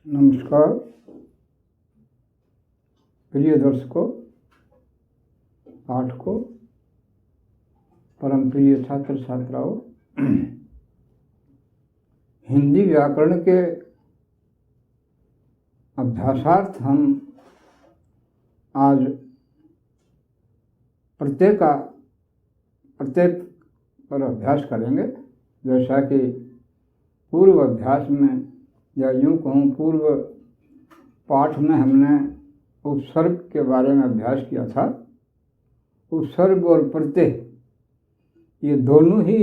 नमस्कार प्रिय दर्शकों, पाठकों, परम प्रिय छात्र छात्राओं। हिंदी व्याकरण के अभ्यासार्थ हम आज प्रत्येक पर अभ्यास करेंगे। जैसा कि पूर्व अभ्यास में या यूँ कहूँ पूर्व पाठ में हमने उपसर्ग के बारे में अभ्यास किया था। उपसर्ग और प्रत्यय ये दोनों ही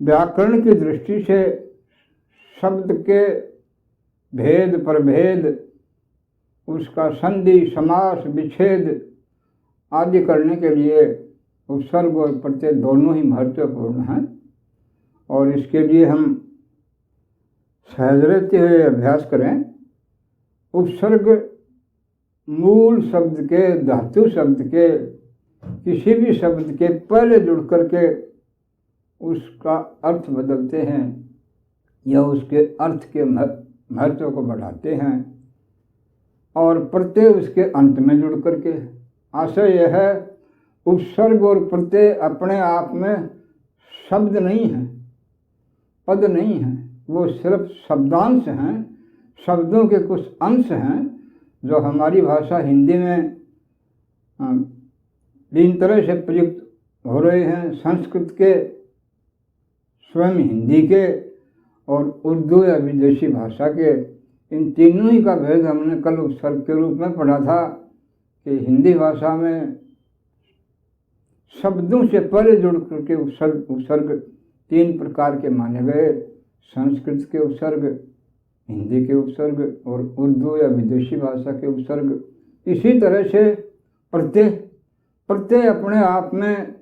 व्याकरण की दृष्टि से शब्द के भेद प्रभेद, उसका संधि समास विच्छेद आदि करने के लिए उपसर्ग और प्रत्यय दोनों ही महत्वपूर्ण हैं। और इसके लिए हम सहज रहते हुए अभ्यास करें। उपसर्ग मूल शब्द के, धातु शब्द के, किसी भी शब्द के पहले जुड़ करके उसका अर्थ बदलते हैं या उसके अर्थ के महत्व को बढ़ाते हैं। और प्रत्यय उसके अंत में जुड़ करके, आशय यह है उपसर्ग और प्रत्यय अपने आप में शब्द नहीं हैं, पद नहीं हैं, वो सिर्फ शब्दांश हैं, शब्दों के कुछ अंश हैं जो हमारी भाषा हिंदी में तीन तरह से प्रयुक्त हो रहे हैं। संस्कृत के, स्वयं हिंदी के और उर्दू या विदेशी भाषा के। इन तीनों ही का भेद हमने कल उपसर्ग के रूप में पढ़ा था कि हिंदी भाषा में शब्दों से पहले जुड़ करके उपसर्ग तीन प्रकार के माने गए। संस्कृत के उपसर्ग, हिंदी के उपसर्ग और उर्दू या विदेशी भाषा के उपसर्ग। इसी तरह से प्रत्यय अपने आप में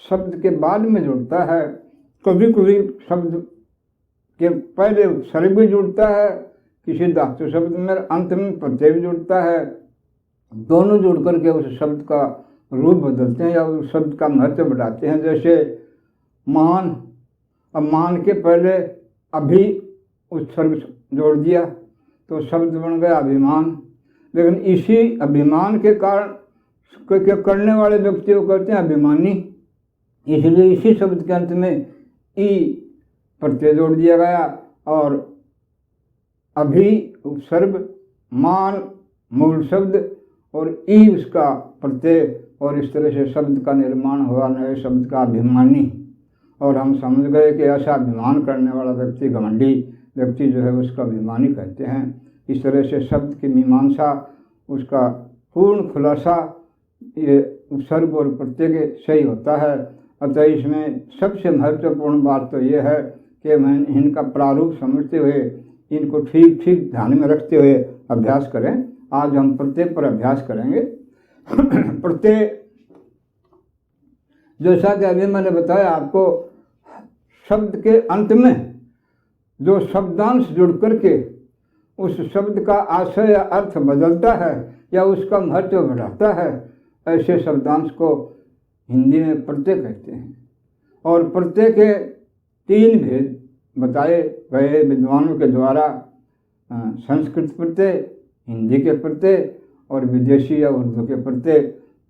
शब्द के बाद में जुड़ता है। कभी कभी शब्द के पहले उपसर्ग भी जुड़ता है, किसी धातु शब्द में अंत में प्रत्यय भी जुड़ता है। दोनों जुड़ करके उस शब्द का रूप बदलते हैं या उस शब्द का महत्व बढ़ाते हैं। जैसे मान, अब मान के पहले अभी उपसर्ग जोड़ दिया तो शब्द बन गया अभिमान। लेकिन इसी अभिमान के कारण करने वाले व्यक्ति को कहते हैं अभिमानी, इसलिए इसी शब्द के अंत में ई प्रत्यय जोड़ दिया गया और अभी उपसर्ग, मान मूल शब्द और ई उसका प्रत्यय, और इस तरह से शब्द का निर्माण हुआ नए शब्द का अभिमानी। और हम समझ गए कि ऐसा अभिमान करने वाला व्यक्ति, घमंडी व्यक्ति जो है उसका अभिमानी कहते हैं। इस तरह से शब्द की मीमांसा, उसका पूर्ण खुलासा ये उपसर्ग और प्रत्यय के सही होता है। अतः इसमें सबसे महत्वपूर्ण बात तो ये है कि मैं इनका प्रारूप समझते हुए, इनको ठीक ठीक ध्यान में रखते हुए अभ्यास करें। आज हम प्रत्यय पर अभ्यास करेंगे। प्रत्यय, जैसा कि अभी मैंने बताया आपको, शब्द के अंत में जो शब्दांश जुड़ करके उस शब्द का आशय या अर्थ बदलता है या उसका महत्व बढ़ाता है, ऐसे शब्दांश को हिंदी में प्रत्यय कहते हैं। और प्रत्यय के तीन भेद बताए गए विद्वानों के द्वारा, संस्कृत प्रत्यय, हिंदी के प्रत्यय और विदेशी या उर्दू के प्रत्यय।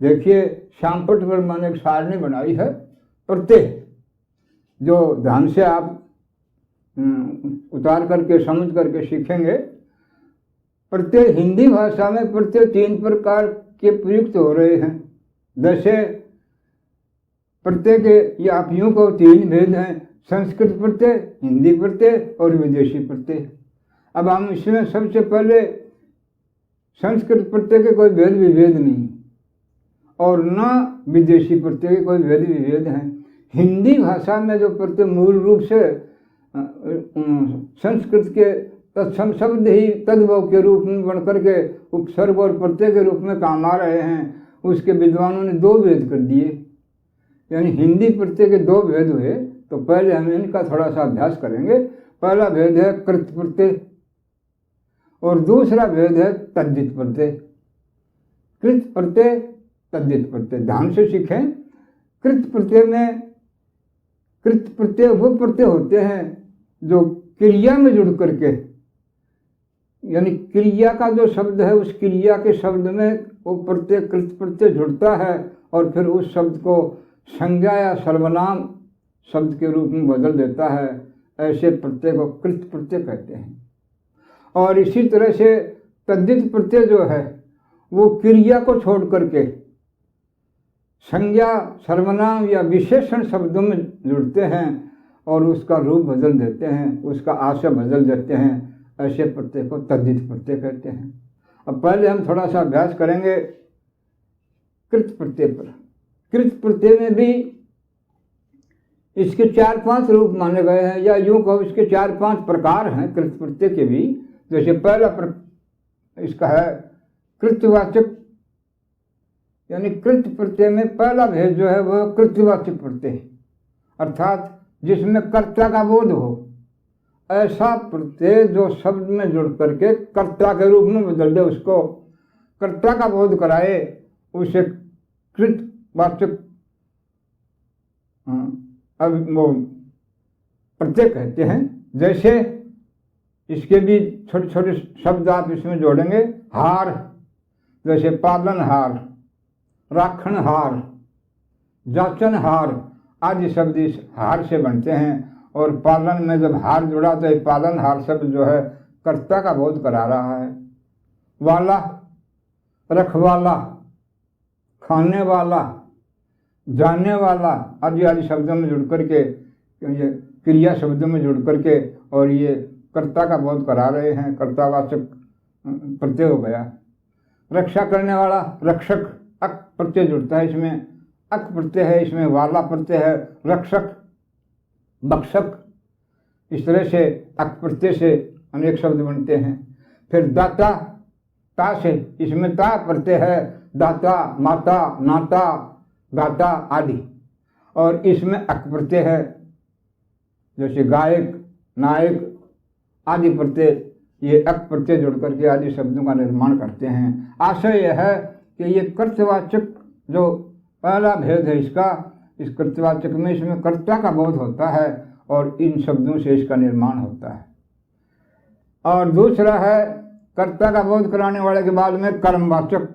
देखिए श्यामपट्ट पर मैंने एक सारणी बनाई है प्रत्यय, जो ध्यान से आप उतार करके समझ करके सीखेंगे। प्रत्यय, हिंदी भाषा में प्रत्यय तीन प्रकार के प्रयुक्त हो रहे हैं। जैसे प्रत्यय के या आप यूँ को तीन भेद हैं, संस्कृत प्रत्यय, हिंदी प्रत्यय और विदेशी प्रत्यय। अब हम इसमें सबसे पहले संस्कृत प्रत्यय के कोई भेद विभेद नहीं और न विदेशी प्रत्यय के कोई भेद विभेद हैं। हिंदी भाषा में जो प्रत्यय मूल रूप से संस्कृत के तत्सम शब्द ही तद्भव के रूप में बन करके उपसर्ग और प्रत्यय के रूप में काम आ रहे हैं, उसके विद्वानों ने दो भेद कर दिए। यानी हिंदी प्रत्यय के दो भेद हुए। तो पहले हम इनका थोड़ा सा अभ्यास करेंगे। पहला भेद है कृत प्रत्यय और दूसरा भेद है तद्धित प्रत्यय। कृत प्रत्यय, तद्धित प्रत्यय ध्यान से सीखें। कृत प्रत्यय में कृत प्रत्यय वो प्रत्यय होते हैं जो क्रिया में जुड़ करके, यानी क्रिया का जो शब्द है उस क्रिया के शब्द में वो प्रत्यय कृत प्रत्यय जुड़ता है और फिर उस शब्द को संज्ञा या सर्वनाम शब्द के रूप में बदल देता है। ऐसे प्रत्यय को कृत प्रत्यय कहते हैं। और इसी तरह से तद्धित प्रत्यय जो है वो क्रिया को छोड़ करके संज्ञा सर्वनाम या विशेषण शब्दों में जुड़ते हैं और उसका रूप बदल देते हैं, उसका आशय बदल देते हैं। ऐसे प्रत्यय को तद्धित प्रत्यय कहते हैं। अब पहले हम थोड़ा सा अभ्यास करेंगे कृत प्रत्यय पर। कृत प्रत्यय में भी इसके 4-5 रूप माने गए हैं, या यूं कहो इसके 4-5 प्रकार हैं कृत प्रत्यय के भी। जैसे पहला इसका है कृतवाचक, यानी कृत प्रत्यय में पहला भेद जो है वह कृतवाचक प्रत्यय, अर्थात जिसमें कर्ता का बोध हो। ऐसा प्रत्यय जो शब्द में जुड़ करके कर्ता के रूप में बदल दे, उसको कर्ता का बोध कराए, उसे कृतवाचक वो प्रत्यय कहते हैं। जैसे इसके भी छोटे छोटे शब्द आप इसमें जोड़ेंगे। हार, जैसे पालनहार, राखणहार, जाचनहार आदि शब्द इस हार से बनते हैं। और पालन में जब हार जुड़ा तो पालनहार शब्द जो है कर्ता का बोध करा रहा है। वाला, रखवाला, खाने वाला, जाने वाला आदि आदि शब्दों में जुड़ करके, ये क्रिया शब्दों में जुड़ करके और ये कर्ता का बोध करा रहे हैं, कर्तावाचक प्रत्यय हो गया। रक्षा करने वाला, रक्षक, अक प्रत्यय जुड़ता है इसमें, अक प्रत्यय है इसमें, वाला प्रत्यय है, रक्षक, बक्षक। इस तरह से अक प्रत्यय से अनेक शब्द बनते हैं। फिर दाता, ता से, इसमें ता प्रत्यय है, दाता, माता, नाता, गाता आदि। और इसमें अक प्रत्यय है, जैसे गायक, नायक आदि प्रत्यय, ये अक प्रत्यय जुड़ करके आदि शब्दों का निर्माण करते हैं। आशय यह है कि ये कर्तवाचक जो पहला भेद है इसका, इस कर्तवाचक में इसमें कर्ता का बोध होता है और इन शब्दों से इसका निर्माण होता है। और दूसरा है कर्ता का बोध कराने वाले के बाद में कर्मवाचक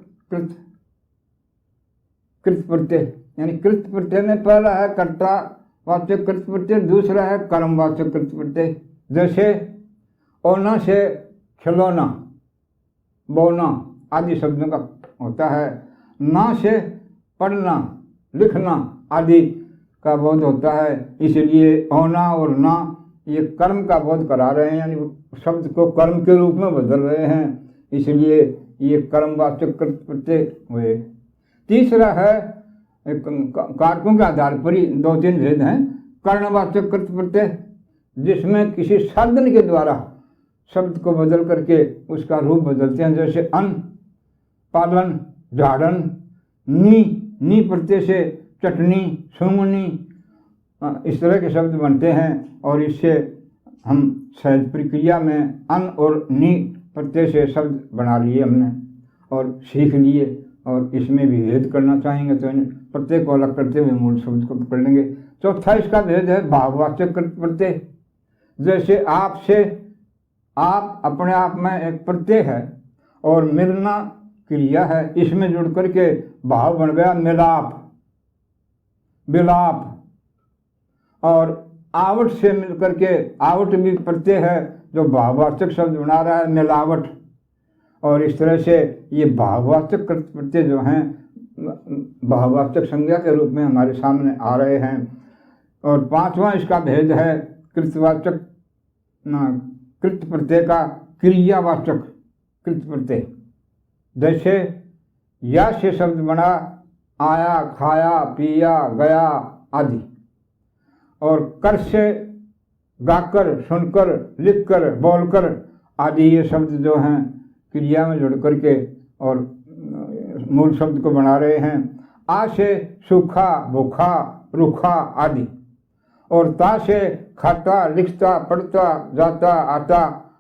कृत प्रत्यय, यानी कृत प्रत्यय में पहला है कर्ता वाचक कृत प्रत्यय, दूसरा है कर्मवाचक कृत प्रत्यय। जैसे ओना से खिलौना, बोना आदि शब्दों का होता है। ना से पढ़ना, लिखना आदि का बोध होता है, इसलिए होना और ना ये कर्म का बोध करा रहे हैं, यानी शब्द को कर्म के रूप में बदल रहे हैं, इसलिए ये कर्मवाचक कृत प्रत्यय हुए। तीसरा है कारकों के आधार पर ही 2-3 भेद हैं। कर्णवाचक कृत प्रत्यय, जिसमें किसी साधन के द्वारा शब्द को बदल करके उसका रूप बदलते हैं। जैसे अन्न, पालन, झाड़न। नी प्रत्यय से चटनी, सूंघनी, इस तरह के शब्द बनते हैं। और इससे हम सहज प्रक्रिया में अन्न और नी प्रत्यय से शब्द बना लिए हमने और सीख लिए। और इसमें भी भेद करना चाहेंगे तो प्रत्यय को अलग करते हुए मूल शब्द को पकड़ लेंगे। चौथा इसका भेद है भाववाचक कृत प्रत्यय। जैसे आप से, आप अपने आप में एक प्रत्यय है और मिलना क्रिया है, इसमें जुड़ करके भाव बन गया मिलाप, विलाप। और आवट से मिल करके, आवट भी प्रत्यय है जो भाववाचक शब्द बना रहा है, मिलावट। और इस तरह से ये भाववाचक कृत प्रत्यय जो हैं भाववाचक संज्ञा के रूप में हमारे सामने आ रहे हैं। और पांचवा इसका भेद है कृतवाचक कृत प्रत्यय का क्रियावाचक कृत प्रत्यय। जैसे या से शब्द बना आया, खाया, पिया, गया आदि। और कर से गाकर, सुनकर, लिखकर, बोलकर आदि ये शब्द जो हैं क्रिया में जुड़ करके और मूल शब्द को बना रहे हैं। आ से सूखा, भूखा, रूखा आदि। और ता से खाता, लिखता, पढ़ता, जाता, आता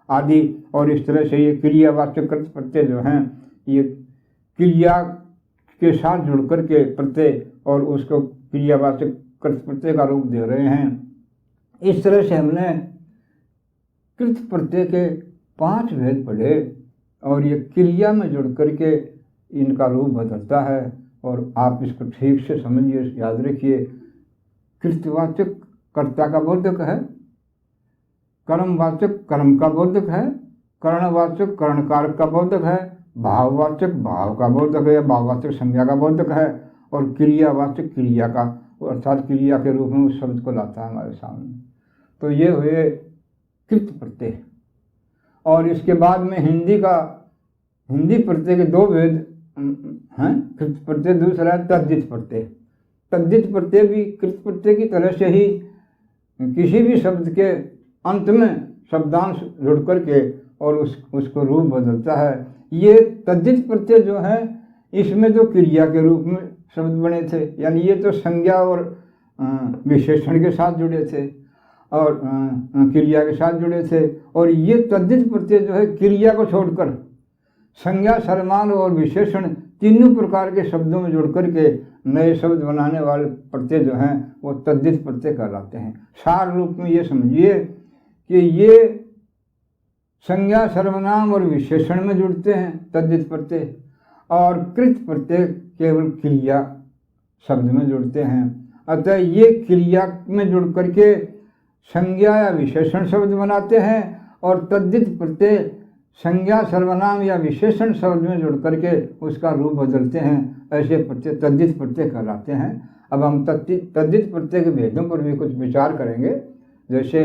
आदि। और इस तरह से ये क्रियावाचक कृत प्रत्यय जो हैं ये क्रिया के साथ जुड़ करके प्रत्यय और उसको क्रियावाचक कृत प्रत्यय का रूप दे रहे हैं। इस तरह से हमने कृत प्रत्यय के 5 भेद पढ़े और ये क्रिया में जुड़ करके इनका रूप बदलता है। और आप इसको ठीक से समझिए, याद रखिए। कृतवाचक कर्ता का बोधक है, कर्मवाचक कर्म का बोधक है, कर्णवाचक कर्णकारक का बोधक है, भाववाचक भाव का बोधक है या भाववाचक संज्ञा का बोधक है, और क्रियावाचक क्रिया का अर्थात क्रिया के रूप में उस शब्द को लाता है हमारे सामने। तो ये हुए कृत प्रत्यय। और इसके बाद में हिंदी प्रत्यय के 2 भेद हैं। कृत प्रत्यय, दूसरा है तद्धित प्रत्यय। तद्धित प्रत्यय भी कृत प्रत्यय की तरह से ही किसी भी शब्द के अंत में शब्दांश जुड़ करके और उसको रूप बदलता है। ये तद्धित प्रत्यय जो है, इसमें तो क्रिया के रूप में शब्द बने थे, यानी ये तो संज्ञा और विशेषण के साथ जुड़े थे और क्रिया के साथ जुड़े थे। और ये तद्धित प्रत्यय जो है, क्रिया को छोड़कर संज्ञा, सर्वनाम और विशेषण तीनों प्रकार के शब्दों में जुड़ करके नए शब्द बनाने वाले प्रत्यय जो हैं वो तद्धित प्रत्यय कहलाते हैं। सार रूप में ये समझिए कि ये संज्ञा, सर्वनाम और विशेषण में जुड़ते हैं तद्धित प्रत्यय, और कृत प्रत्यय केवल क्रिया शब्द में जुड़ते हैं। अतः ये क्रिया में जुड़ करके संज्ञा या विशेषण शब्द बनाते हैं और तद्धित प्रत्यय संज्ञा, सर्वनाम या विशेषण शब्द में जुड़ करके उसका रूप बदलते हैं। ऐसे प्रत्यय तद्धित प्रत्यय कहलाते हैं। अब हम तद्धित प्रत्यय के भेदों पर भी कुछ विचार करेंगे। जैसे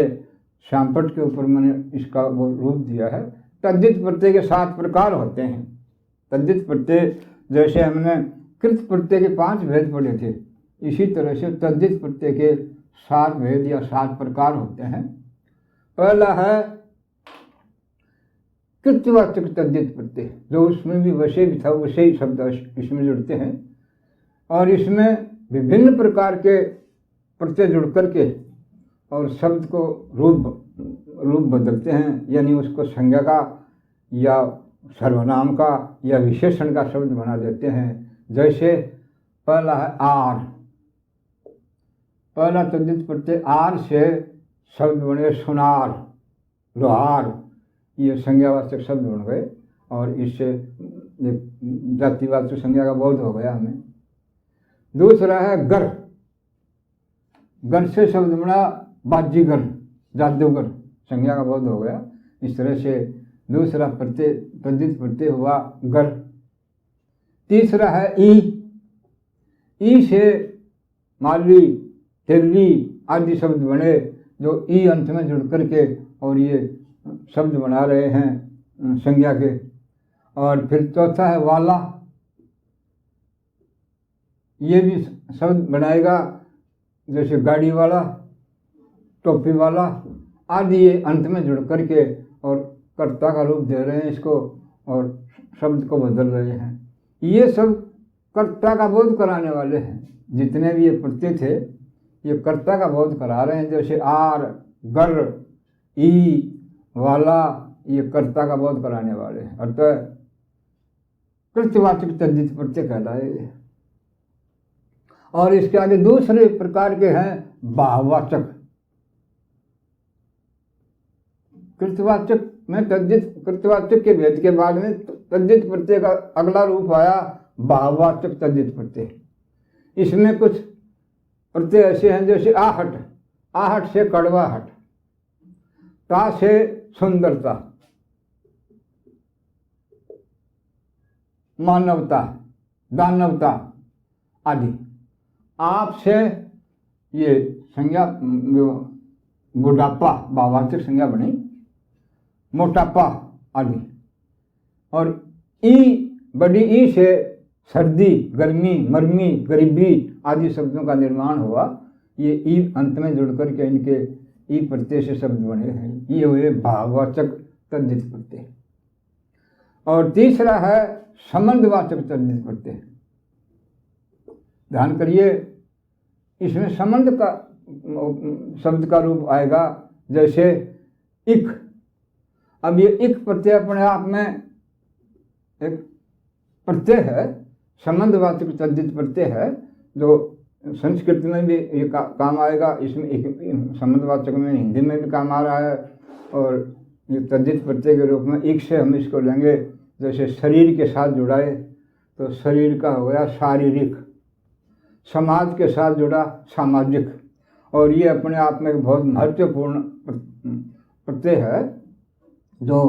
श्यामपट के ऊपर मैंने इसका वो रूप दिया है। तद्धित प्रत्यय के 7 प्रकार होते हैं। तद्धित प्रत्यय जैसे हमने कृत प्रत्यय के 5 भेद पढ़े थे, इसी तरह से तद्धित प्रत्यय के 7 भेद या 7 प्रकार होते हैं। पहला है कृत्यवाचक तद्धित प्रत्यय, जो उसमें भी वैसे भी था वैसे ही शब्द इसमें जुड़ते हैं और इसमें विभिन्न प्रकार के प्रत्यय जुड़ करके और शब्द को रूप बदलते हैं, यानी उसको संज्ञा का या सर्वनाम का या विशेषण का शब्द बना देते हैं। जैसे पहला है आर। पहला तद्धित प्रत्यय आर से शब्द बने सुनार, लोहार, ये संज्ञावाचक शब्द बन गए और इससे जातिवाचक संज्ञा का बोध हो गया हमें। दूसरा है गर। गर से शब्द बना बाजीगर, जादूगर, संज्ञा का बोध हो गया। इस तरह से दूसरा प्रत्यय तद्धित प्रत्यय हुआ गर। तीसरा है ई। ई से माली, तिल्ली आदि शब्द बने जो ई अंत में जुड़ करके और ये शब्द बना रहे हैं संज्ञा के। और फिर चौथा है वाला। ये भी शब्द बनाएगा, जैसे गाड़ी वाला, टोपी वाला आदि, ये अंत में जुड़ करके और कर्ता का रूप दे रहे हैं इसको और शब्द को बदल रहे हैं। ये सब कर्ता का बोध कराने वाले हैं। जितने भी ये प्रत्यय थे ये कर्ता का बोध करा रहे हैं। जैसे आर, गर, ई, वाला, ये कर्ता का बोध कराने वाले हैं। अतः कृत्यवाचक तद्धित प्रत्यय कहलाए। और इसके आगे दूसरे प्रकार के हैं भाववाचक। कृत्यवाचक में कृत्यवाचक के भेद के बाद में तद्धित प्रत्यय का अगला रूप आया भाववाचक तद्धित प्रत्यय। इसमें कुछ प्रत्यय ऐसे हैं जैसे आहट। आहट से कड़वाहट, ता से सुंदरता, मानवता, दानवता आदि। आप से ये संज्ञा बुढ़ापा, भाववाचक संज्ञा बनी, मोटापा आदि। और ई, बड़ी ई से सर्दी, गर्मी, मरमी, गरीबी आदि शब्दों का निर्माण हुआ। ये ई अंत में जुड़ करके इनके ई प्रत्यय से शब्द बने हैं। ये हुए भाववाचक तद्धित प्रत्यय। और तीसरा है संबंधवाचक तद्धित प्रत्यय। ध्यान करिए, इसमें संबंध का शब्द का रूप आएगा। जैसे इक। अब ये इक प्रत्यय अपने आप में एक प्रत्यय है, संबंधवाचक तद्धित प्रत्यय है, जो संस्कृत में भी ये काम आएगा। इसमें संबंधवाचक में हिंदी में भी काम आ रहा है और ये तद्धित प्रत्यय के रूप में एक से हम इसको लेंगे। जैसे शरीर के साथ जुड़ाए तो शरीर का हो गया शारीरिक, समाज के साथ जुड़ा सामाजिक, और ये अपने आप में एक बहुत महत्वपूर्ण प्रत्यय है जो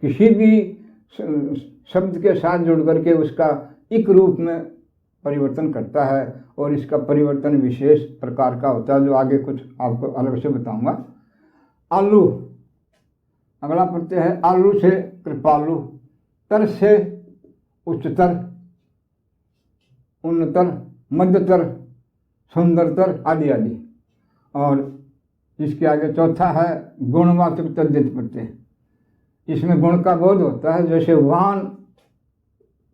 किसी भी शब्द के साथ जुड़ करके उसका एक रूप में परिवर्तन करता है, और इसका परिवर्तन विशेष प्रकार का होता है जो आगे कुछ आपको अलग से बताऊंगा। आलू अगला प्रत्यय है। आलू से कृपालु, तर से उच्चतर, उन्नतर, मध्यतर, सुंदरतर आदि आदि। और इसके आगे चौथा है गुणवाचक तद्धित प्रत्यय। इसमें गुण का बोध होता है। जैसे वान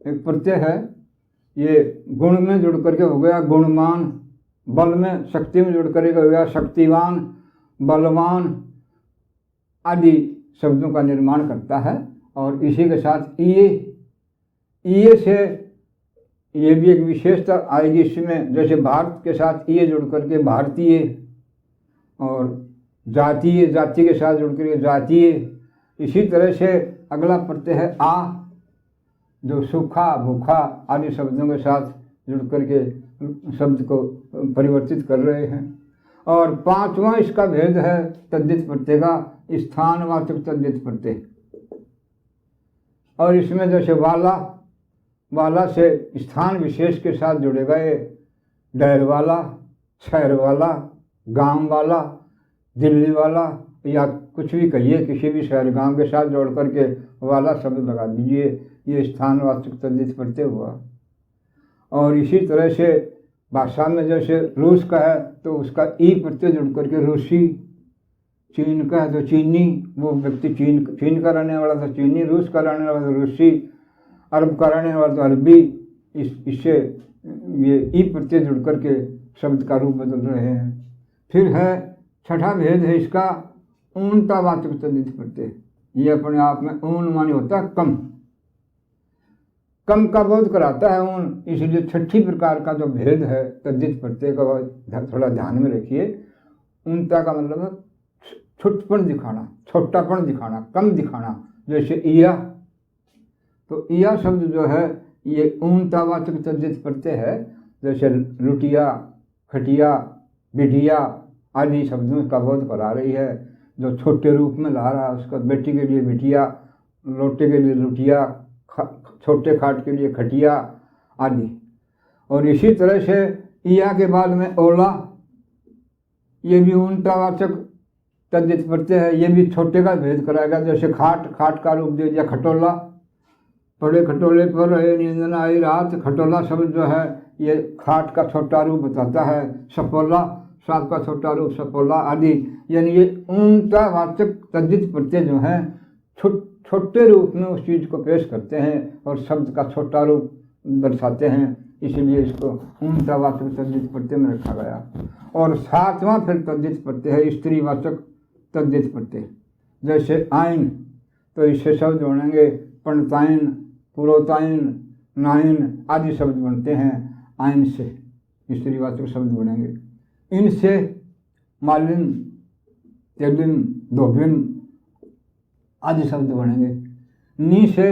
एक प्रत्यय है, ये गुण में जुड़ करके हो गया गुणमान, बल में शक्ति में जुड़ करके हो गया शक्तिवान, बलवान आदि शब्दों का निर्माण करता है। और इसी के साथ ये से ये भी एक विशेषता आएगी इसमें। जैसे भारत के साथ ये जुड़ करके भारतीय, और जातीय जाति के साथ जुड़ करके जातीय। इसी तरह से अगला प्रत्यय है आ, जो सूखा भूखा आदि शब्दों के साथ जुड़ करके शब्द को परिवर्तित कर रहे हैं। और पांचवा इसका भेद है तद्धित प्रत्यय का स्थानवाचक तद्धित प्रत्यय। और इसमें जैसे वाला से स्थान विशेष के साथ जुड़े गए, डर वाला, शहर वाला, गांव वाला, दिल्ली वाला, या कुछ भी कहिए, किसी भी शहर गांव के साथ जोड़ करके वाला शब्द लगा दीजिए, ये स्थानवाचक तद्धित प्रत्यय हुआ। और इसी तरह से भाषा में जैसे रूस का है तो उसका ई प्रत्यय जुड़ करके रूसी, चीन का है तो चीनी, वो व्यक्ति चीन का रहने वाला था चीनी, रूस का रहने वाला था रूसी, अरब का रहने वाला था अरबी। इससे ये ई प्रत्यय जुड़ करके शब्द का रूप बदल रहे हैं। फिर है छठा भेद है इसका ऊनतावाचक तद्धित प्रत्यय। ये अपने आप में ऊन माने होता है कम का बोध कराता है ऊन। इसलिए छठी प्रकार का जो भेद है तद्धित प्रत्यय का थोड़ा ध्यान में रखिए। ऊनता का मतलब है छुटपन दिखाना, छोटापन दिखाना, कम दिखाना। जैसे ईया, तो ईया शब्द जो है ये ऊनतावाचक तद्धित प्रत्यय है। जैसे लुटिया, खटिया, बिटिया आदि शब्दों का बोध करा रही है। जो छोटे रूप में ला रहा है उसका बेटी के लिए बिटिया, लोटे के लिए लुटिया, छोटे खाट के लिए खटिया आदि। और इसी तरह से ईया के बाद में ओला, ये भी ऊनतावाचक तद्धित प्रत्यय है। ये भी छोटे का भेद कराएगा। जैसे खाट का रूप दे दिया खटोला, पड़े खटोले पर रहे नींद न आई रात। खटोला शब्द जो है ये खाट का छोटा रूप बताता है। सपोला सांप का छोटा रूप सपोला आदि। यानी ये ऊनतावाचक तद्धित प्रत्यय जो है छोटे रूप में उस चीज़ को पेश करते हैं और शब्द का छोटा रूप दर्शाते हैं। इसीलिए इसको ऊनतावाचक तद्धित प्रत्यय में रखा गया। और सातवां फिर तद्धित प्रत्यय है स्त्रीवाचक तद्धित प्रत्यय। जैसे आइन, तो इससे शब्द बनेंगे पंडिताइन, पुरोताइन, नाइन आदि शब्द बनते हैं। आइन से स्त्रीवाचक शब्द बनेंगे। इनसे मालिन, तेलिन, धोबिन आदि शब्द बनेंगे। नी से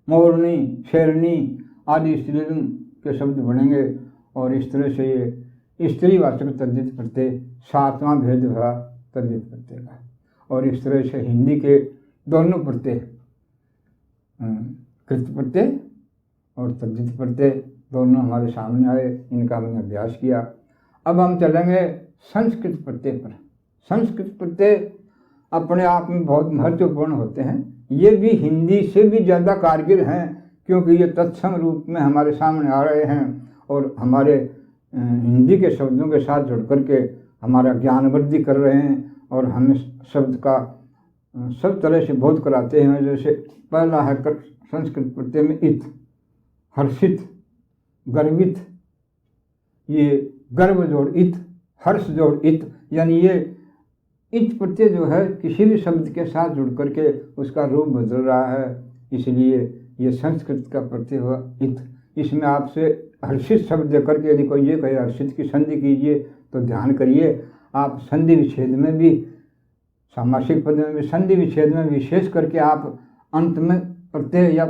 मोरनी, शेरनी आदि स्त्रीलिंग के शब्द बनेंगे। और इस तरह से ये स्त्रीवाचक तद्धित प्रत्यय सातवां भेद हुआ तद्धित प्रत्यय का। और इस तरह से हिंदी के दोनों प्रत्यय कृत प्रत्यय और तद्धित प्रत्यय दोनों हमारे सामने आए, इनका हमने अभ्यास किया। अब हम चलेंगे संस्कृत प्रत्यय पर। संस्कृत प्रत्यय अपने आप में बहुत महत्वपूर्ण होते हैं। ये भी हिंदी से भी ज़्यादा कारगर हैं क्योंकि ये तत्सम रूप में हमारे सामने आ रहे हैं और हमारे हिंदी के शब्दों के साथ जुड़ करके हमारा ज्ञान वृद्धि कर रहे हैं और हमें शब्द का सब तरह से बोध कराते हैं। जैसे पहला है संस्कृत प्रत्यय में इत, हर्षित, गर्वित, ये गर्व जोड़ इत, हर्ष जोड़ इत। यानी ये इत प्रत्यय जो है किसी भी शब्द के साथ जुड़ करके उसका रूप बदल रहा है, इसलिए ये संस्कृत का प्रत्यय हुआ इत। इसमें आपसे हर्षित शब्द दे करके यदि कोई ये कहे हर्षित की संधि कीजिए तो ध्यान करिए, आप संधि विच्छेद में भी सामासिक पद में भी संधि विच्छेद में विशेष करके आप अंत में प्रत्यय या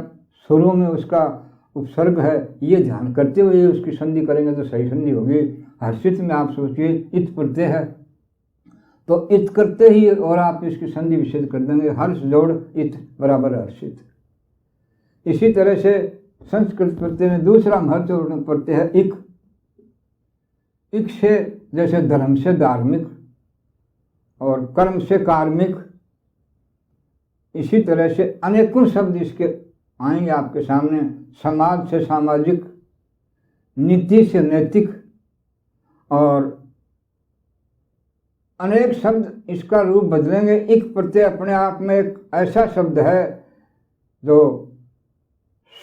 शुरू में उसका उपसर्ग है ये ध्यान करते हुए उसकी संधि करेंगे तो सही संधि होगी। हर्षित में आप सोचिए इत प्रत्यय है तो इत करते ही और आप इसकी संधि विच्छेद कर देंगे, हर्ष जोड़ इत बराबर हर्षित। इसी तरह से संस्कृत प्रत्यय में दूसरा महत्वपूर्ण प्रत्यय है इक। इक से जैसे धर्म से धार्मिक और कर्म से कार्मिक, इसी तरह से अनेकों शब्द इसके आएंगे आपके सामने। समाज से सामाजिक, नीति से नैतिक, और अनेक शब्द इसका रूप बदलेंगे। इक प्रत्यय अपने आप में एक ऐसा शब्द है जो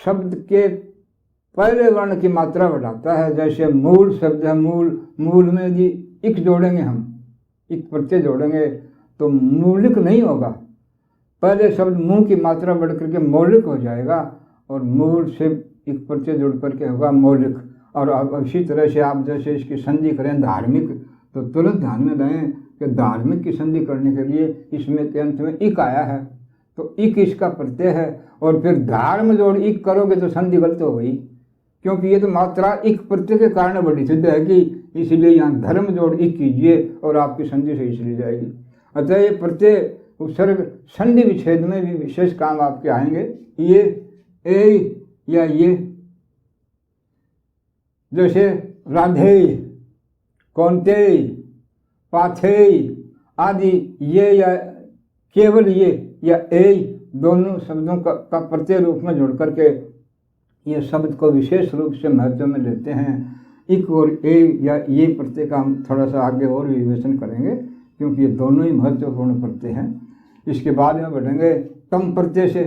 शब्द के पहले वर्ण की मात्रा बढ़ाता है। जैसे मूल शब्द है, मूल में यदि इक जोड़ेंगे, हम इक प्रत्यय जोड़ेंगे तो मूलिक नहीं होगा। पहले शब्द मुंह की मात्रा बढ़ करके मौलिक हो जाएगा और मूल से इक प्रत्यय जुड़ करके होगा मौलिक। और अब इसी तरह से आप जैसे इसकी संधि करें धार्मिक, तो तुरंत ध्यान में रहें कि धार्मिक की संधि करने के लिए इसमें के अंत में इक आया है तो इक इसका प्रत्यय है। और फिर धार्म जोड़ इक करोगे तो संधि गलत हो गई, क्योंकि ये तो मात्रा इक प्रत्यय के कारण बड़ी सिद्ध है कि इसलिए यहाँ धर्म जोड़ इक कीजिए और आपकी संधि सही चली जाएगी। अतः ये प्रत्यय उपसर्ग संधि विच्छेद में भी विशेष काम आपके आएंगे। ये ए या ये, जैसे राधे, कौंते, पाथे आदि, ये या केवल ये या ए दोनों शब्दों का प्रत्यय रूप में जोड़ करके ये शब्द को विशेष रूप से महत्व में लेते हैं। इक और ए या ये प्रत्यय का हम थोड़ा सा आगे और विवेचन करेंगे, क्योंकि ये दोनों ही महत्वपूर्ण प्रत्यय हैं। इसके बाद में बढ़ेंगे तम प्रत्यय से।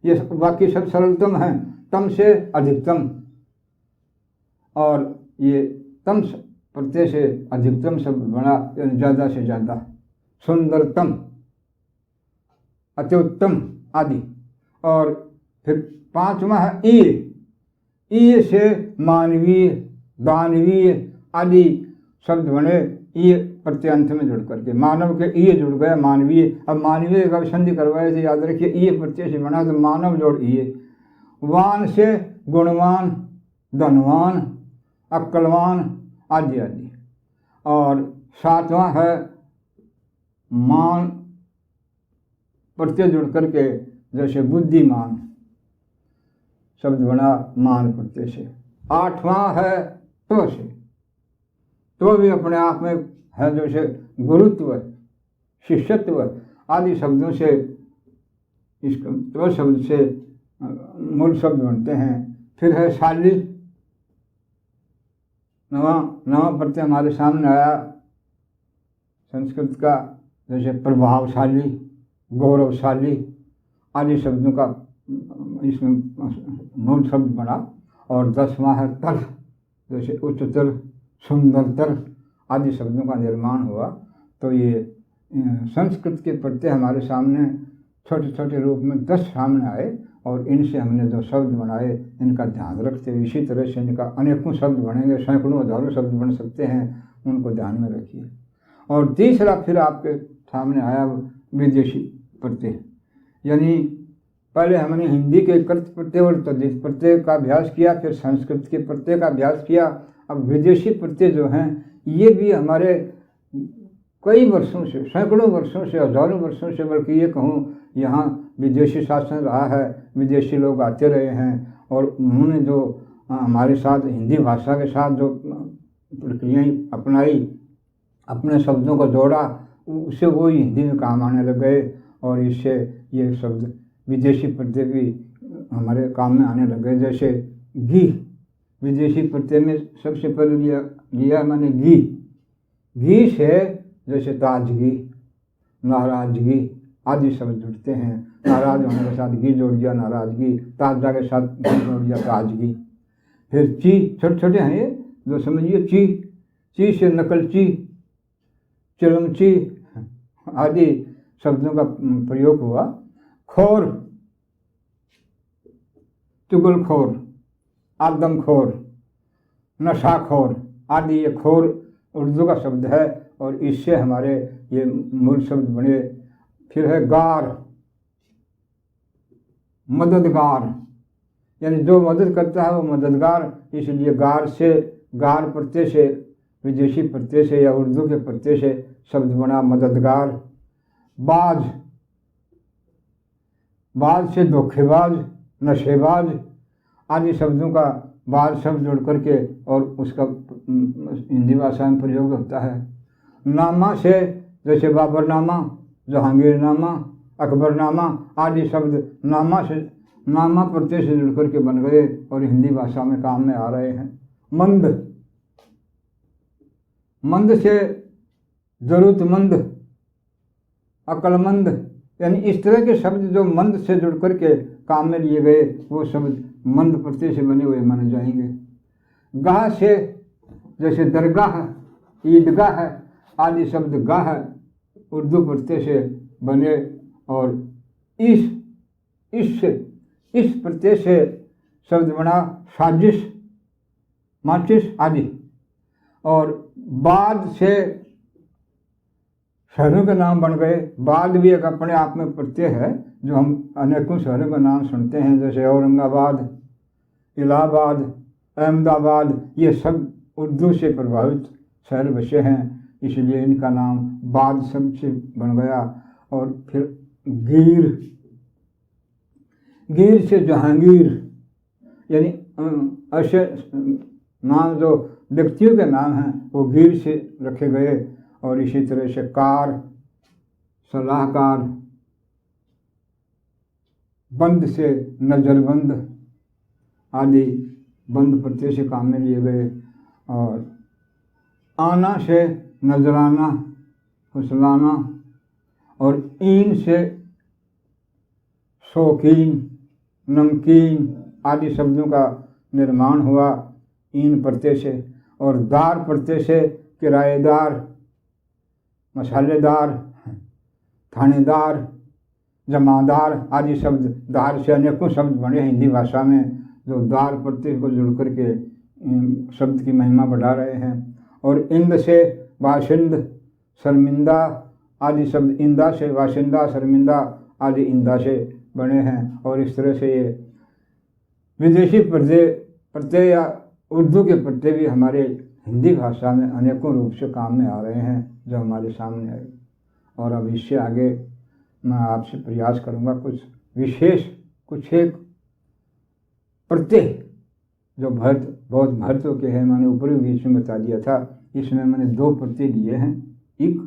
ये बाकी सब सरलतम हैं, तम से अधिकतम, और ये तम प्रत्यय से अधिकतम शब्द बना ज़्यादा से ज़्यादा, सुंदरतम, अत्युत्तम आदि। और फिर पांचवा है ई से मानवीय, दानवीय आदि शब्द बने ई प्रत्यय अंत में जुड़ करके। मानव के ई जुड़ गया मानवीय। अब मानवीय का संधि करवाए थे, याद रखिए ई प्रत्यय से बना तो मानव जोड़ ई। वान से गुणवान, धनवान, अक्लवान आदि आदि। और सातवां है मान प्रत्यय जुड़ करके, जैसे बुद्धिमान शब्द बना मान प्रत्यय से। आठवां है तो से, तो भी अपने आप में है, जैसे गुरुत्व, शिष्यत्व आदि शब्दों से इसका तो शब्द से मूल शब्द बनते हैं। फिर है शाली, नवा प्रत्यय हमारे सामने आया संस्कृत का, जैसे प्रभावशाली, गौरवशाली आदि शब्दों का इसमें मूल शब्द बना। और 10वां है तर, जैसे उच्चतर, सुंदरतर आदि शब्दों का निर्माण हुआ। तो ये संस्कृत के प्रत्यय हमारे सामने छोटे छोटे रूप में 10 सामने आए, और इनसे हमने जो शब्द बनाए इनका ध्यान रखते हुए इसी तरह से इनका अनेकों शब्द बनेंगे, सैकड़ों हजारों शब्द बन सकते हैं, उनको ध्यान में रखिए। और तीसरा फिर आपके सामने आया विदेशी प्रत्यय, यानी पहले हमने हिंदी के कृत प्रत्यय और तद्धित प्रत्यय का अभ्यास किया, फिर संस्कृत के प्रत्यय का अभ्यास किया। अब विदेशी प्रत्यय जो हैं ये भी हमारे कई वर्षों से, सैकड़ों वर्षों से, हजारों वर्षों से, बल्कि ये कहूँ यहाँ विदेशी शासन रहा है, विदेशी लोग आते रहे हैं और उन्होंने जो हमारे साथ हिंदी भाषा के साथ जो प्रक्रियाएँ अपनाई, अपने शब्दों को जोड़ा, उससे वो हिंदी में काम आने लग गए। और इससे ये शब्द विदेशी प्रत्यय भी हमारे काम में आने लग गए। जैसे घी, विदेशी प्रत्यय में सबसे पहले लिया मैंने घी। घी से जैसे ताजगी, नाराजगी आदि शब्द जुड़ते हैं। नाराज होने के साथ घी जोड़ दिया नाराजगी, ताजा के साथ घी जोड़ दिया ताजगी। फिर ची, छोटे छोटे हैं ये जो समझिए, ची से नकलची, चिरमची आदि शब्दों का प्रयोग हुआ। खोर, चुगलखोर, आदमखोर, नशाखोर आदि, ये खोर उर्दू का शब्द है और इससे हमारे ये मूल शब्द बने। फिर है गार, मददगार, यानी जो मदद करता है वो मददगार, इसलिए गार से, गार प्रत्यय से, विदेशी प्रत्यय से या उर्दू के प्रत्यय से शब्द बना मददगार। बाज, बाज से धोखेबाज, नशेबाज आदि शब्दों का बाज शब्द जोड़ करके और उसका हिंदी भाषा में प्रयोग होता है। नामा से जैसे बाबरनामा, जहांगीरनामा, अकबरनामा आदि शब्द नामा से, नामा प्रत्यय से जुड़ करके बन गए और हिंदी भाषा में काम में आ रहे हैं। मंद, मंद से जरूरतमंद, अक्लमंद, यानी इस तरह के शब्द जो मंद से जुड़ करके काम में लिए गए वो शब्द मंद प्रत्यय से बने हुए माने जाएंगे। गाह से जैसे दरगाह, ईदगाह आदि शब्द गाह उर्दू प्रत्यय से बने और इस प्रत्यय से शब्द बना साजिश, माचिस आदि। और बाद से शहरों के नाम बन गए। बाद भी एक अपने आप में प्रत्यय है जो हम अनेकों शहरों का नाम सुनते हैं, जैसे औरंगाबाद, इलाहाबाद, अहमदाबाद, ये सब उर्दू से प्रभावित शहर बसे हैं, इसलिए इनका नाम बाद शब्द से बन गया। और फिर गिर, गिर से जहांगीर, यानी ऐसे नाम जो व्यक्तियों के नाम हैं वो गिर से रखे गए। और इसी तरह से कार, सलाहकार, बंद से नजरबंद आदि बंद प्रत्यय से काम में लिए गए। और आना से नजराना, फुसलाना। और ईन से शौकीन, नमकीन आदि शब्दों का निर्माण हुआ ईन प्रत्यय से। और दार प्रत्यय से किराएदार, मसालेदार, थानेदार, जमादार आदि शब्द, दार से अनेकों शब्द बने हिंदी भाषा में जो दार प्रत्यय को जुड़ करके शब्द की महिमा बढ़ा रहे हैं। और इंद से वाशिंद, शर्मिंदा आदि शब्द इंदा से वाशिंदा, शर्मिंदा आदि इंदा से बने हैं। और इस तरह से ये विदेशी प्रत्यय या उर्दू के प्रत्यय भी हमारे हिंदी भाषा में अनेकों रूप से काम में आ रहे हैं जो हमारे सामने आए। और अब इससे आगे मैं आपसे प्रयास करूंगा कुछ विशेष, कुछ एक प्रत्यय जो बहुत महत्व के हैं, मैंने ऊपर भी बीच में बता दिया था। इसमें मैंने दो प्रत्यय लिए हैं, इक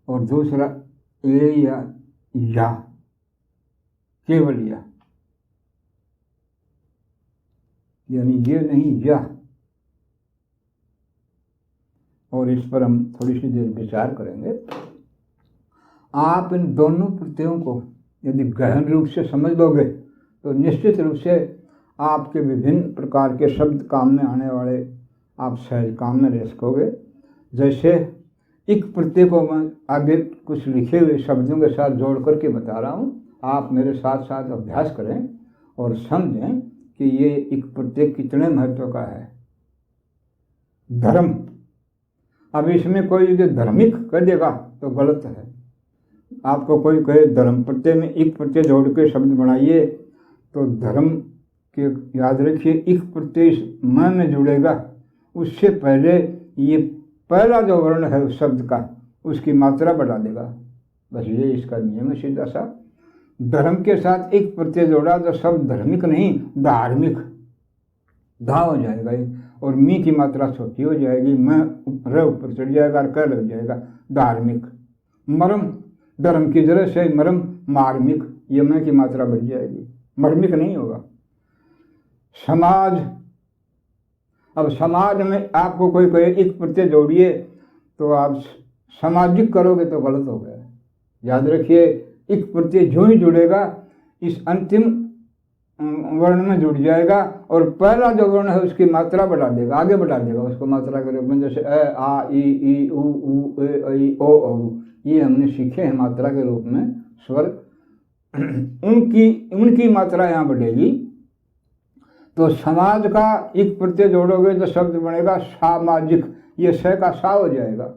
और दूसरा ए या, केवल या, यानी ये नहीं या। और इस पर हम थोड़ी सी देर विचार करेंगे। आप इन दोनों प्रत्ययों को यदि गहन रूप से समझ लोगे तो निश्चित रूप से आपके विभिन्न प्रकार के शब्द काम में आने वाले आप सहज काम में ले सकोगे। जैसे इक प्रत्यय को मैं आगे कुछ लिखे हुए शब्दों के साथ जोड़ करके बता रहा हूँ, आप मेरे साथ साथ अभ्यास करें और समझें कि ये इक प्रत्यय कितने महत्व का है। धर्म, अब इसमें कोई यदि धार्मिक कह देगा तो गलत है। आपको कोई कहे धर्म प्रत्यय में इक प्रत्यय जोड़ के शब्द बनाइए तो धर्म के याद रखिए इक प्रत्यय म में जुड़ेगा, उससे पहले ये पहला जो वर्ण है उस शब्द का उसकी मात्रा बढ़ा देगा। बस ये इसका नियम है सीधा सा। धर्म के साथ एक प्रत्यय जोड़ा तो शब्द धार्मिक नहीं धार्मिक धा हो जाएगा और मी की मात्रा छोटी हो जाएगी, मैं र ऊपर चढ़ जाएगा और क लग जाएगा धार्मिक। मरम, धर्म की जगह से मरम मार्मिक, ये मैं की मात्रा बढ़ जाएगी, मर्मिक नहीं होगा। समाज, अब समाज में आपको कोई कहे एक प्रत्यय जोड़िए तो आप सामाजिक करोगे तो गलत हो गया। याद रखिए एक प्रत्यय जो ही जुड़ेगा इस अंतिम वर्ण में जुड़ जाएगा और पहला जो वर्ण है उसकी मात्रा बढ़ा देगा, आगे बढ़ा देगा उसको मात्रा के रूप में। जैसे अ आ ई उ ए ऐ ओ औ, ये हमने सीखे हैं मात्रा के रूप में स्वर। उनकी मात्रा यहाँ बढ़ेगी। तो समाज का एक प्रत्यय जोड़ोगे तो शब्द बनेगा सामाजिक, ये स का सा हो जाएगा।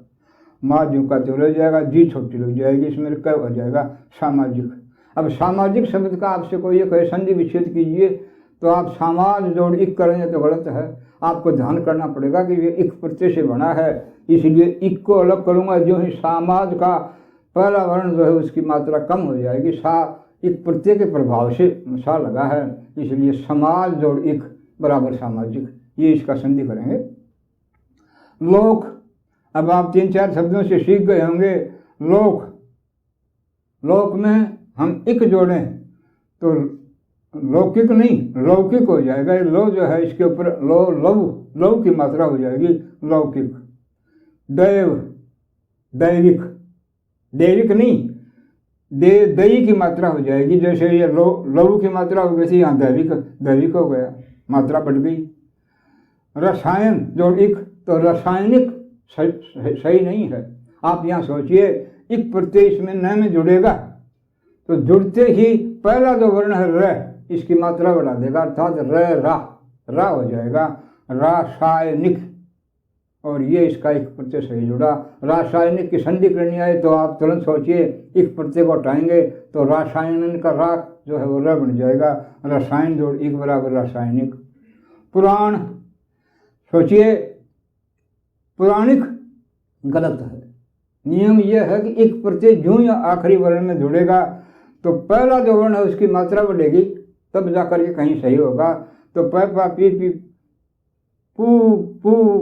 माध्यम का तो रह जाएगा, जी छोटी लग जाएगी, इसमें क्या हो जाएगा सामाजिक। अब सामाजिक शब्द का आपसे कोई ये कहे संधि विच्छेद कीजिए तो आप समाज जोड़ इक करेंगे तो गलत है। आपको ध्यान करना पड़ेगा कि ये इक प्रत्यय से बना है, इसलिए इक को अलग करूँगा। जो ही समाज का पहला वर्ण जो है उसकी मात्रा कम हो जाएगी, सा इक प्रत्यय के प्रभाव से सा लगा है, इसलिए समाज जोड़ इक बराबर सामाजिक, ये इसका संधि करेंगे। लोक, अब आप 3-4 शब्दों से सीख गए होंगे। लोक, लोक में हम इक जोड़ें तो लौकिक नहीं लौकिक हो जाएगा। लो जो है इसके ऊपर लो लव की मात्रा हो जाएगी लौकिक। दैव, दैविक, दैविक नहीं दई की मात्रा हो जाएगी। जैसे ये लव की मात्रा हो गई थी, यहाँ दैविक हो गया, मात्रा बढ़ गई। रसायन जोड़ इक तो रासायनिक सही नहीं है। आप यहाँ सोचिए इक प्रत्यय इसमें न में जुड़ेगा तो जुड़ते ही पहला जो वर्ण है र, इसकी मात्रा बढ़ा देगा, अर्थात रा हो जाएगा रासायनिक, और ये इसका एक प्रत्यय सही जुड़ा। रासायनिक की संधि करनी आए तो आप तुरंत सोचिए एक प्रत्यय को हटाएंगे तो रासायन का रा जो है वो र बन जाएगा, रसायन जोड़ एक बराबर रासायनिक। पुराण, सोचिए पुराणिक गलत है। नियम यह है कि एक प्रत्यय जो या आखिरी वर्ण में जुड़ेगा तो पहला जो वर्ण है उसकी मात्रा बढ़ेगी, तब जाकर के कहीं सही होगा। तो प पा पी पी पू पू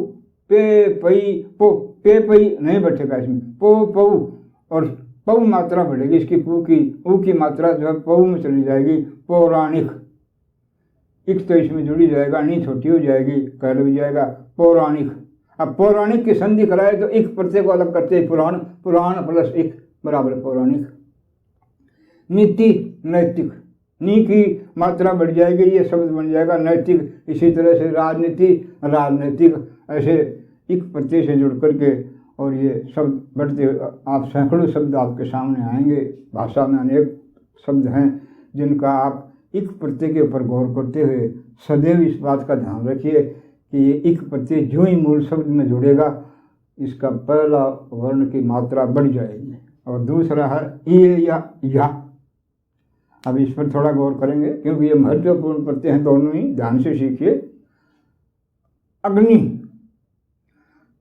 पे पई पो, पे पई नहीं बैठेगा इसमें, पो पऊ, और पऊ मात्रा बढ़ेगी इसकी, पू की ऊ की मात्रा जो है पऊ में चली जाएगी। पौराणिक, इक तो इसमें जुड़ी जाएगा, नी छोटी हो जाएगी, कह लग जाएगा पौराणिक। अब पौराणिक की संधि कराए तो एक प्रत्यय को अलग करते पुराण, पुराण प्लस एक बराबर पौराणिक। नीति, नैतिक, नी की मात्रा बढ़ जाएगी, ये शब्द बन जाएगा नैतिक। इसी तरह से राजनीति, राजनैतिक, ऐसे एक प्रत्यय से जुड़ करके और ये शब्द बढ़ते, आप सैकड़ों शब्द आपके सामने आएंगे। भाषा में अनेक शब्द हैं जिनका आप एक प्रत्यय के ऊपर गौर करते हुए सदैव इस बात का ध्यान रखिए कि ये एक प्रत्यय जो ही मूल शब्द में जुड़ेगा इसका पहला वर्ण की मात्रा बढ़ जाएगी। और दूसरा है ये या। अब इस पर थोड़ा गौर करेंगे क्योंकि ये महत्वपूर्ण प्रत्यय हैं, दोनों ही ध्यान से सीखिए। अग्नि,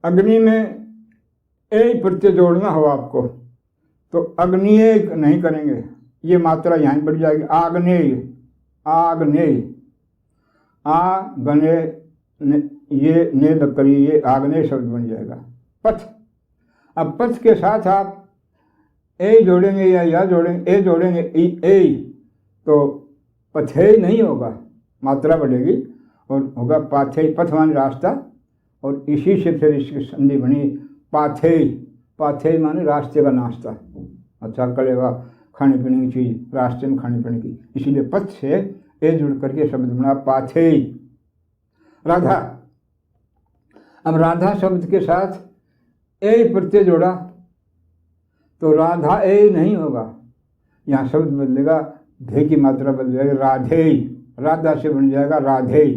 अग्नि में एक प्रत्यय जोड़ना हो आपको तो अग्निय नहीं करेंगे, ये मात्रा यहाँ बढ़ जाएगी। आग्नेय, आग्नेय, आग्नेय, ये ने लग करिए, ये आग्नेय शब्द बन जाएगा। पथ, अब पथ के साथ आप ए जोड़ेंगे या जोड़ेंगे, ए जोड़ेंगे ए तो पथेय नहीं होगा, मात्रा बढ़ेगी और होगा पाथेय। पथ माने रास्ता, और इसी से फिर इसकी संधि बनी पाथेय। पाथेय माने रास्ते का नाश्ता, अच्छा कलेवा, खाने पीने की चीज़, रास्ते में खाने पीने की, इसीलिए पथ से ए जुड़ करके शब्द बना पाथेय। राधा, अब राधा शब्द के साथ ए प्रत्यय जोड़ा तो राधा ए नहीं होगा, यहाँ शब्द बदलेगा, धे की मात्रा बदल जाएगी राधेय, राधा से बन जाएगा राधेय।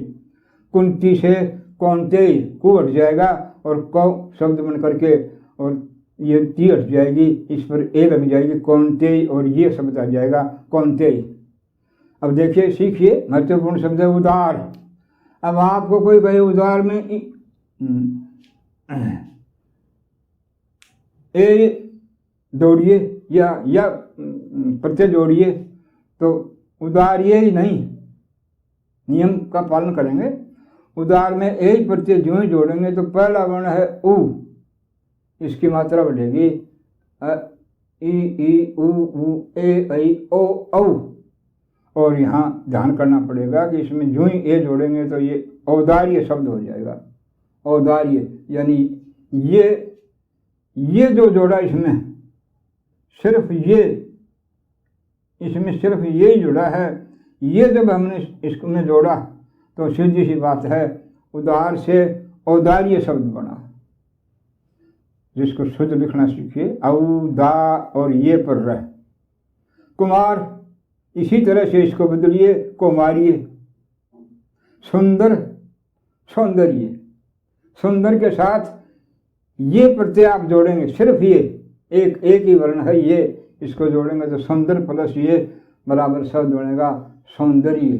कुंती से कौंतेय, को हट जाएगा और कौ शब्द बन करके और ये ती हट जाएगी, इस पर ए लग जाएगी कौंतेय, और ये शब्द आ जाएगा कौंतेय। अब देखिए सीखिए, महत्वपूर्ण शब्द है उदार। अब आपको कोई कहे उदार में ए जोड़िए या प्रत्यय जोड़िए तो उदारिये ही नहीं, नियम का पालन करेंगे। उदार में ए प्रत्यय जो ही जोड़ेंगे तो पहला वर्ण है उ, इसकी मात्रा बढ़ेगी ई उ ए ऐ ओ औ, और यहाँ ध्यान करना पड़ेगा कि इसमें जो ही ए जोड़ेंगे तो ये औदार्य शब्द हो जाएगा। औदार्य यानी ये जो जोड़ा इसमें सिर्फ ये, इसमें सिर्फ ये ही जुड़ा है, ये जब हमने इसमें जोड़ा तो सीधी सी बात है उदार से औदार्य शब्द बना। जिसको शुद्ध लिखना सीखिए, औ दा और ये पर रह। कुमार, इसी तरह से इसको बदलिए कुमारिये। सुंदर, सौंदर्य, सुंदर के साथ ये प्रत्यय आप जोड़ेंगे, सिर्फ ये एक ही वर्ण है ये, इसको जोड़ेंगे तो सौंदर्य प्लस ये बराबर शब्द बनेगा सौंदर्य,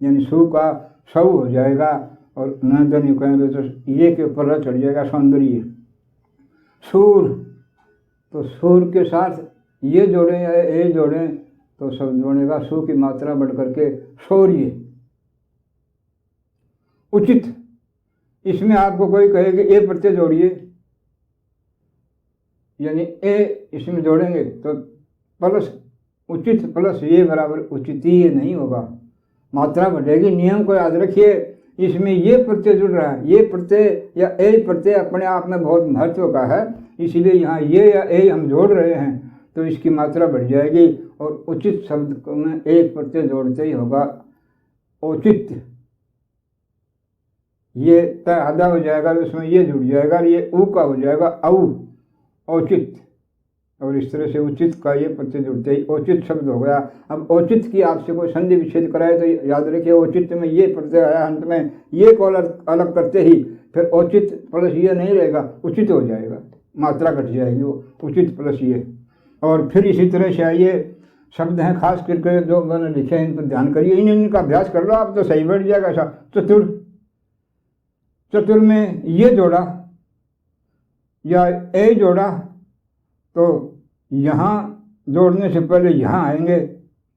यानी सु का सौ हो जाएगा और नंदन कहेंगे तो ये के ऊपर र चढ़ जाएगा सौंदर्य। सूर, तो सूर के साथ ये जोड़ें या ए जोड़ें तो शब्द बनेगा सु की मात्रा बढ़ करके शौर्य। उचित, इसमें आपको कोई कहे कि ए प्रत्यय जोड़िए, यानी ए इसमें जोड़ेंगे तो प्लस उचित प्लस ये बराबर उचितीय नहीं होगा, मात्रा बढ़ेगी। नियम को याद रखिए, इसमें ये प्रत्यय जुड़ रहा है, ये प्रत्यय या ए प्रत्यय अपने आप में बहुत महत्व का है, इसलिए यहाँ ये या ए हम जोड़ रहे हैं तो इसकी मात्रा बढ़ जाएगी और उचित शब्द में एक प्रत्यय जोड़ते ही होगा औचित्य। ये तय आधा हो जाएगा तो उसमें ये जुड़ जाएगा, ये ऊ का हो जाएगा औ औचित्य, और इस तरह से उचित का ये प्रत्यय जुड़ते ही औचित शब्द हो गया। अब औचित की आपसे कोई संधि विच्छेद कराए तो याद रखिए औचित्य में ये प्रत्यय आया, अंत में ये को अलग करते ही फिर औचित प्लस ये नहीं रहेगा, उचित हो जाएगा, मात्रा घट जाएगी, वो उचित प्लस ये। और फिर इसी तरह से आइए शब्द हैं खास करके जो मैंने लिखे हैं इन पर ध्यान करिए, इनका अभ्यास कर लो आप तो सही बैठ जाएगा। ऐसा चतुर, चतुर में ये जोड़ा या ए जोड़ा तो यहाँ जोड़ने से पहले यहाँ आएंगे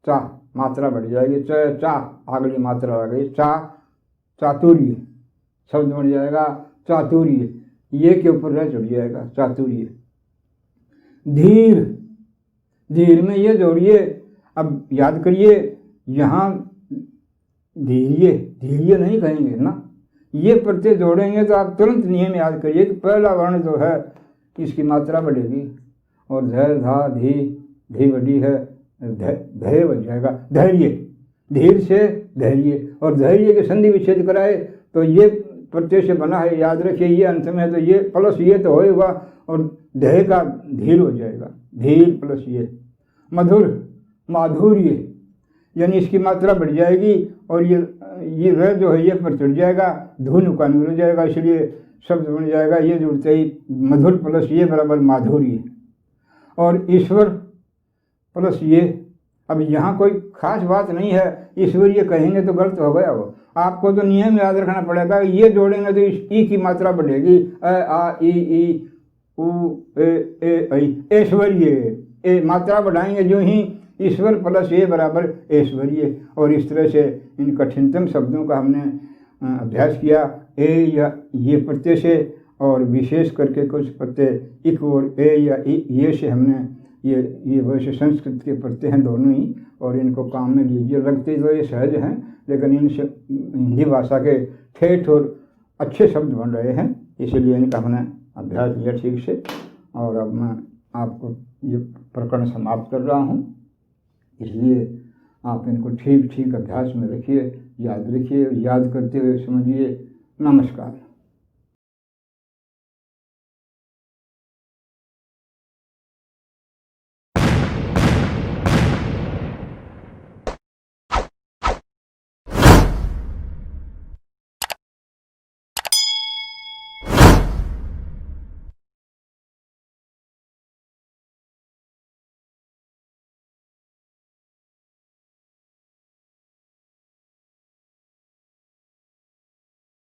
चा, मात्रा बढ़ जाएगी, चा अगली मात्रा आ गई चा, चातुर्य शब्द बन जाएगा चातुर्य, ये के ऊपर रह चढ़ जाएगा चातुर्य। धीर, धीर में ये जोड़िए, अब याद करिए यहाँ धीर्य धीर्य नहीं कहेंगे ना, ये प्रत्यय जोड़ेंगे तो आप तुरंत नियम याद करिए कि पहला वर्ण जो है इसकी मात्रा बढ़ेगी और धैर्य धा धी धी बड़ी है धैर्य बन जाएगा धैर्य, धीर से धैर्य, और धैर्य के संधि विच्छेद कराए तो ये प्रत्यय से बना है, याद रखिए ये अंत में है तो ये प्लस ये तो होएगा और धैर्य का धीर हो जाएगा, धीर प्लस ये। मधुर, माधुर्य, यानी इसकी मात्रा बढ़ जाएगी और ये र जो है ये पर चढ़ जाएगा, धुन का हो जाएगा, इसलिए शब्द बन जाएगा ये जुड़ते ही मधुर प्लस ये बराबर माधुर्य। और ईश्वर प्लस ये, अब यहाँ कोई खास बात नहीं है, ईश्वर ये कहेंगे तो गलत हो गया वो, आपको तो नियम याद रखना पड़ेगा, ये जोड़ेंगे तो ई की मात्रा बढ़ेगी, अ आ ई उ ए ऐ, ऐश्वर्य, ए मात्रा बढ़ाएंगे जो ही ईश्वर प्लस ये बराबर ऐश्वर्य। और इस तरह से इन कठिनतम शब्दों का हमने अभ्यास किया ए या ये प्रत्यय से, और विशेष करके कुछ प्रत्यय इक और ए या ये से हमने ये वैसे संस्कृत के प्रत्यय हैं दोनों ही, और इनको काम में लीजिए। लगते तो ये सहज हैं लेकिन इनसे हिंदी भाषा के ठेठ और अच्छे शब्द बन रहे हैं, इसलिए इनका हमने अभ्यास किया ठीक से। और अब मैं आपको ये प्रकरण समाप्त कर रहा हूँ, इसलिए आप इनको ठीक ठीक अभ्यास में रखिए, याद रखिए, याद करते हुए समझिए। नमस्कार।